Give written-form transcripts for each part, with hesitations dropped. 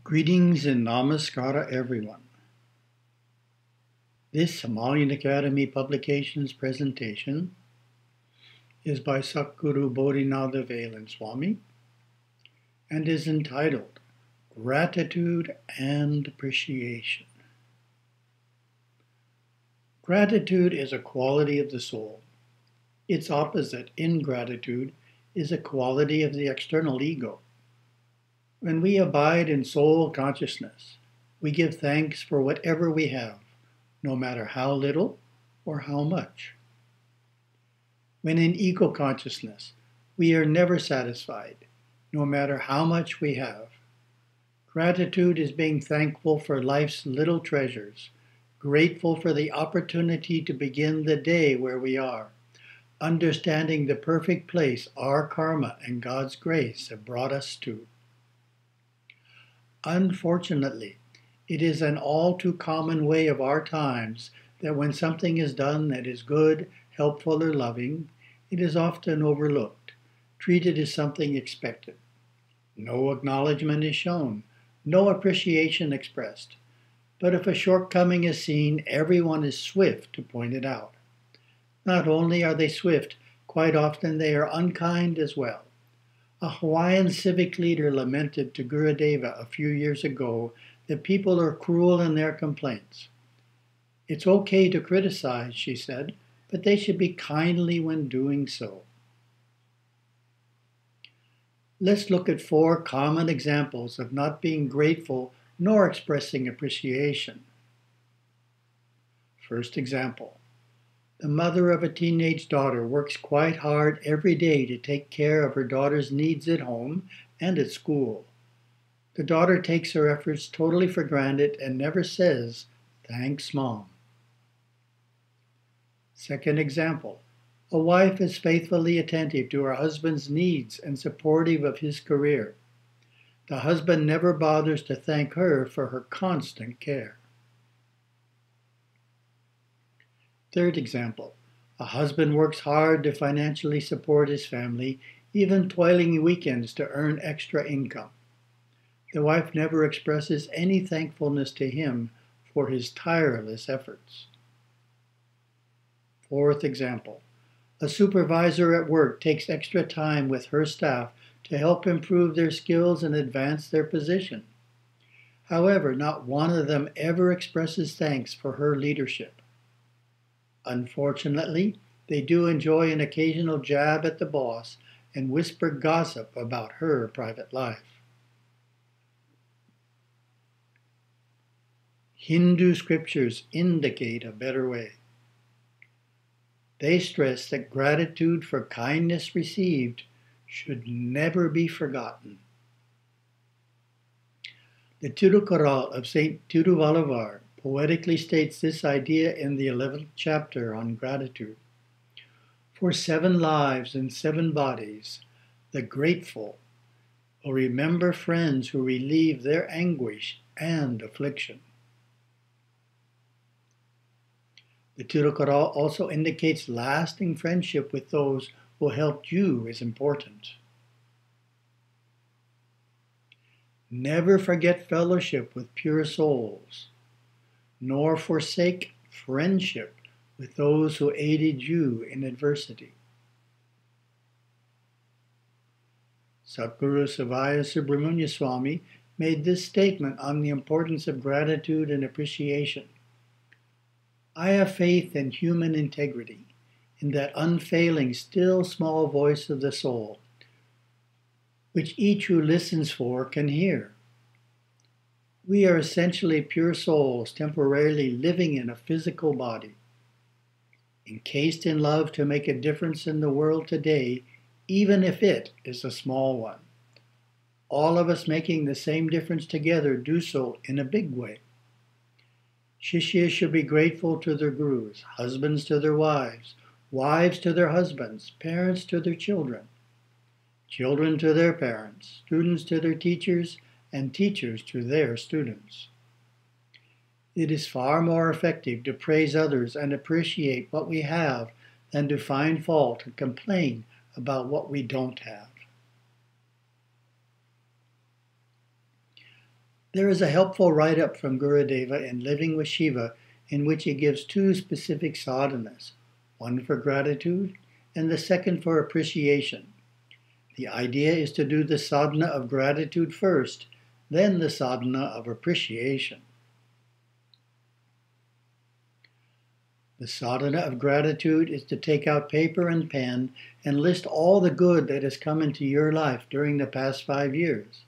Greetings and namaskara everyone. This Himalayan Academy Publications presentation is by Satguru Bodhinatha Veylanswami and is entitled Gratitude and Appreciation. Gratitude is a quality of the soul. Its opposite, ingratitude, is a quality of the external ego. When we abide in soul consciousness, we give thanks for whatever we have, no matter how little or how much. When in ego consciousness, we are never satisfied, no matter how much we have. Gratitude is being thankful for life's little treasures, grateful for the opportunity to begin the day where we are, understanding the perfect place our karma and God's grace have brought us to. Unfortunately, it is an all too common way of our times that when something is done that is good, helpful, or loving, it is often overlooked, treated as something expected. No acknowledgment is shown, no appreciation expressed. But if a shortcoming is seen, everyone is swift to point it out. Not only are they swift, quite often they are unkind as well. A Hawaiian civic leader lamented to Gurudeva a few years ago that people are cruel in their complaints. It's okay to criticize, she said, but they should be kindly when doing so. Let's look at 4 common examples of not being grateful nor expressing appreciation. First example. The mother of a teenage daughter works quite hard every day to take care of her daughter's needs at home and at school. The daughter takes her efforts totally for granted and never says, "Thanks, Mom." Second example. A wife is faithfully attentive to her husband's needs and supportive of his career. The husband never bothers to thank her for her constant care. Third example, a husband works hard to financially support his family, even toiling weekends to earn extra income. The wife never expresses any thankfulness to him for his tireless efforts. Fourth example, a supervisor at work takes extra time with her staff to help improve their skills and advance their position. However, not one of them ever expresses thanks for her leadership. Unfortunately, they do enjoy an occasional jab at the boss and whisper gossip about her private life. Hindu scriptures indicate a better way. They stress that gratitude for kindness received should never be forgotten. The Tirukural of St. Tiruvalluvar poetically states this idea in the 11th chapter on gratitude. For 7 lives and 7 bodies, the grateful will remember friends who relieve their anguish and affliction. The Tirukural also indicates lasting friendship with those who helped you is important. Never forget fellowship with pure souls, nor forsake friendship with those who aided you in adversity. Satguru Bodhinatha made this statement on the importance of gratitude and appreciation. I have faith in human integrity, in that unfailing, still small voice of the soul, which each who listens for can hear. We are essentially pure souls temporarily living in a physical body, encased in love to make a difference in the world today, even if it is a small one. All of us making the same difference together do so in a big way. Shishyas should be grateful to their gurus, husbands to their wives, wives to their husbands, parents to their children, children to their parents, students to their teachers, and teachers to their students. It is far more effective to praise others and appreciate what we have than to find fault and complain about what we don't have. There is a helpful write-up from Gurudeva in Living with Shiva in which he gives two specific sadhanas, one for gratitude and the second for appreciation. The idea is to do the sadhana of gratitude first, then the sadhana of appreciation. The sadhana of gratitude is to take out paper and pen and list all the good that has come into your life during the past 5 years.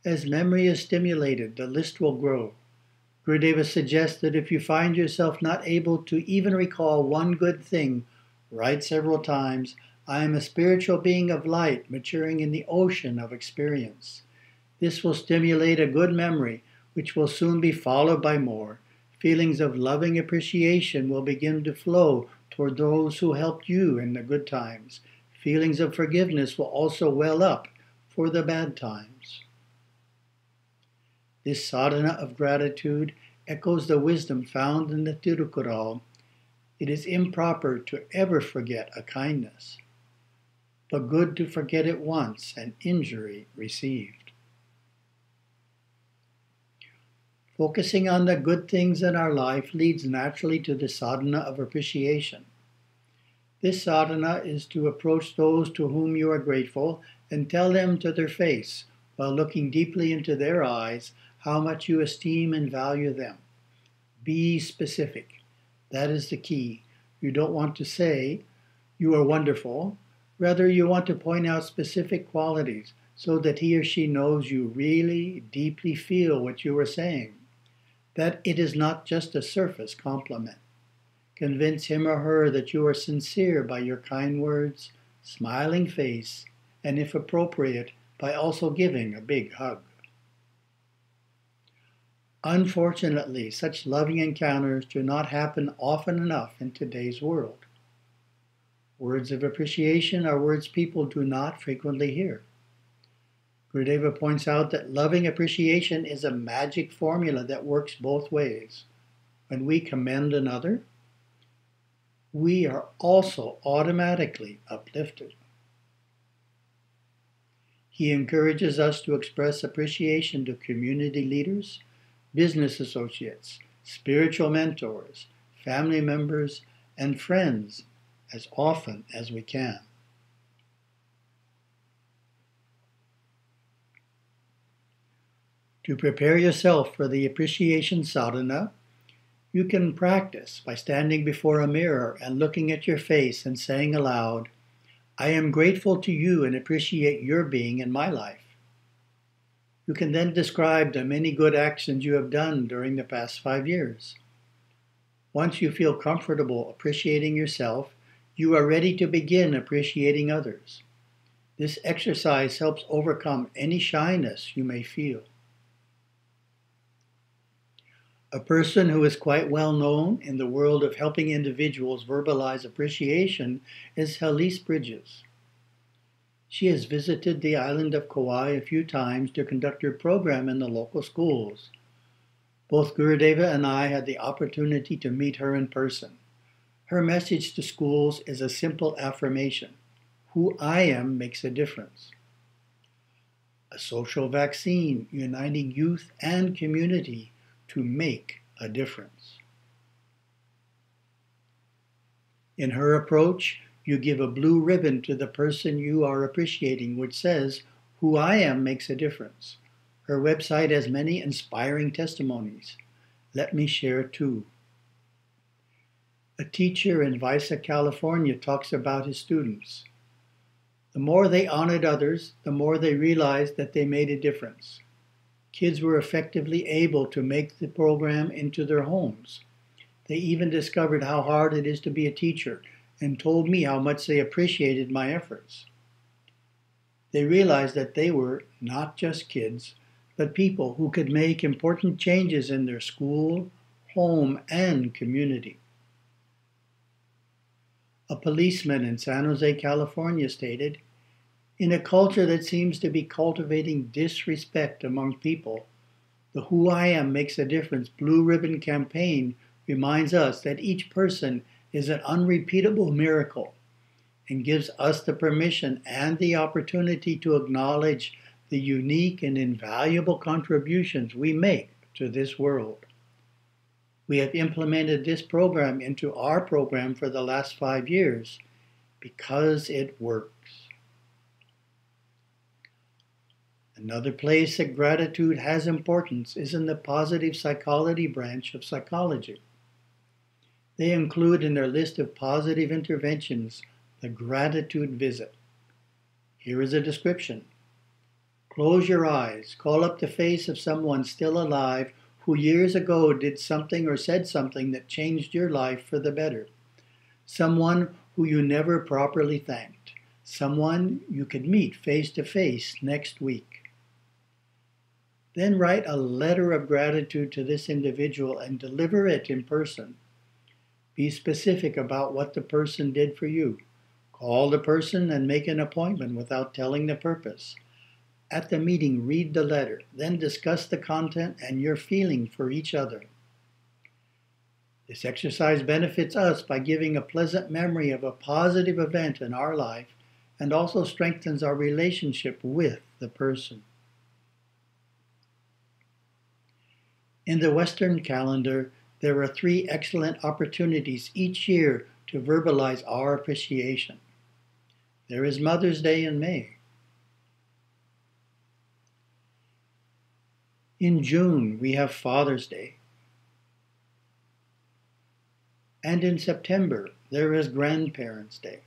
As memory is stimulated, the list will grow. Gurudeva suggests that if you find yourself not able to even recall one good thing, write several times, "I am a spiritual being of light maturing in the ocean of experience." This will stimulate a good memory, which will soon be followed by more. Feelings of loving appreciation will begin to flow toward those who helped you in the good times. Feelings of forgiveness will also well up for the bad times. This sadhana of gratitude echoes the wisdom found in the Tirukural. It is improper to ever forget a kindness, but good to forget it once, an injury received. Focusing on the good things in our life leads naturally to the sadhana of appreciation. This sadhana is to approach those to whom you are grateful and tell them to their face, while looking deeply into their eyes, how much you esteem and value them. Be specific. That is the key. You don't want to say, "You are wonderful." Rather, you want to point out specific qualities so that he or she knows you really deeply feel what you are saying, that it is not just a surface compliment. Convince him or her that you are sincere by your kind words, smiling face, and if appropriate, by also giving a big hug. Unfortunately, such loving encounters do not happen often enough in today's world. Words of appreciation are words people do not frequently hear. Gurudeva points out that loving appreciation is a magic formula that works both ways. When we commend another, we are also automatically uplifted. He encourages us to express appreciation to community leaders, business associates, spiritual mentors, family members, and friends as often as we can. To prepare yourself for the appreciation sadhana, you can practice by standing before a mirror and looking at your face and saying aloud, "I am grateful to you and appreciate your being in my life." You can then describe the many good actions you have done during the past 5 years. Once you feel comfortable appreciating yourself, you are ready to begin appreciating others. This exercise helps overcome any shyness you may feel. A person who is quite well known in the world of helping individuals verbalize appreciation is Helise Bridges. She has visited the island of Kauai a few times to conduct her program in the local schools. Both Gurudeva and I had the opportunity to meet her in person. Her message to schools is a simple affirmation: who I am makes a difference. A social vaccine uniting youth and community to make a difference. In her approach, you give a blue ribbon to the person you are appreciating, which says, "Who I am makes a difference." Her website has many inspiring testimonies. Let me share 2. A teacher in Visa, California talks about his students. The more they honored others, the more they realized that they made a difference. Kids were effectively able to make the program into their homes. They even discovered how hard it is to be a teacher and told me how much they appreciated my efforts. They realized that they were not just kids, but people who could make important changes in their school, home, and community. A policeman in San Jose, California stated, "In a culture that seems to be cultivating disrespect among people, the Who I Am Makes a Difference Blue Ribbon campaign reminds us that each person is an unrepeatable miracle and gives us the permission and the opportunity to acknowledge the unique and invaluable contributions we make to this world. We have implemented this program into our program for the last 5 years because it works. Another place that gratitude has importance is in the positive psychology branch of psychology. They include in their list of positive interventions the gratitude visit. Here is a description. Close your eyes, call up the face of someone still alive who years ago did something or said something that changed your life for the better. Someone who you never properly thanked. Someone you could meet face to face next week. Then write a letter of gratitude to this individual and deliver it in person. Be specific about what the person did for you. Call the person and make an appointment without telling the purpose. At the meeting, read the letter, then discuss the content and your feeling for each other. This exercise benefits us by giving a pleasant memory of a positive event in our life and also strengthens our relationship with the person. In the Western calendar, there are 3 excellent opportunities each year to verbalize our appreciation. There is Mother's Day in May. In June, we have Father's Day. And in September, there is Grandparents' Day.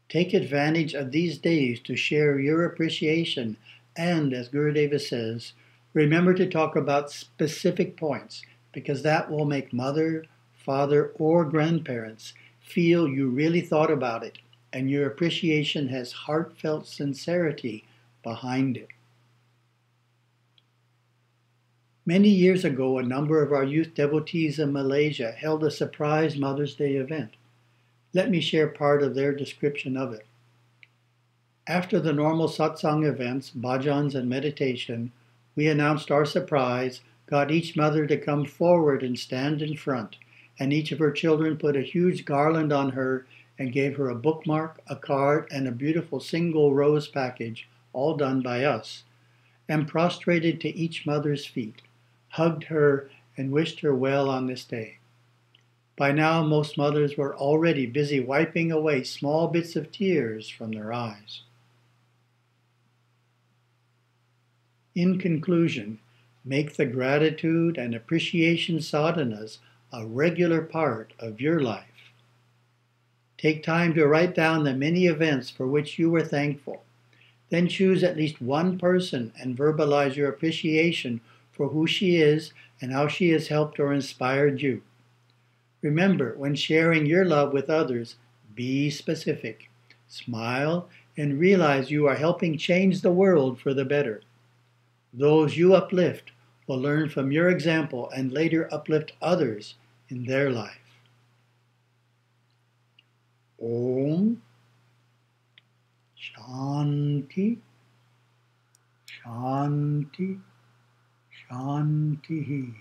Take advantage of these days to share your appreciation and, as Gurudeva says, remember to talk about specific points because that will make mother, father, or grandparents feel you really thought about it and your appreciation has heartfelt sincerity behind it. Many years ago, a number of our youth devotees in Malaysia held a surprise Mother's Day event. Let me share part of their description of it. After the normal satsang events, bhajans, and meditation, we announced our surprise, got each mother to come forward and stand in front, and each of her children put a huge garland on her and gave her a bookmark, a card, and a beautiful single rose package, all done by us, and prostrated to each mother's feet, hugged her, and wished her well on this day. By now, most mothers were already busy wiping away small bits of tears from their eyes. In conclusion, make the gratitude and appreciation sadhanas a regular part of your life. Take time to write down the many events for which you were thankful. Then choose at least one person and verbalize your appreciation for who she is and how she has helped or inspired you. Remember, when sharing your love with others, be specific. Smile and realize you are helping change the world for the better. Those you uplift will learn from your example and later uplift others in their life. Om Shanti Shanti Shanti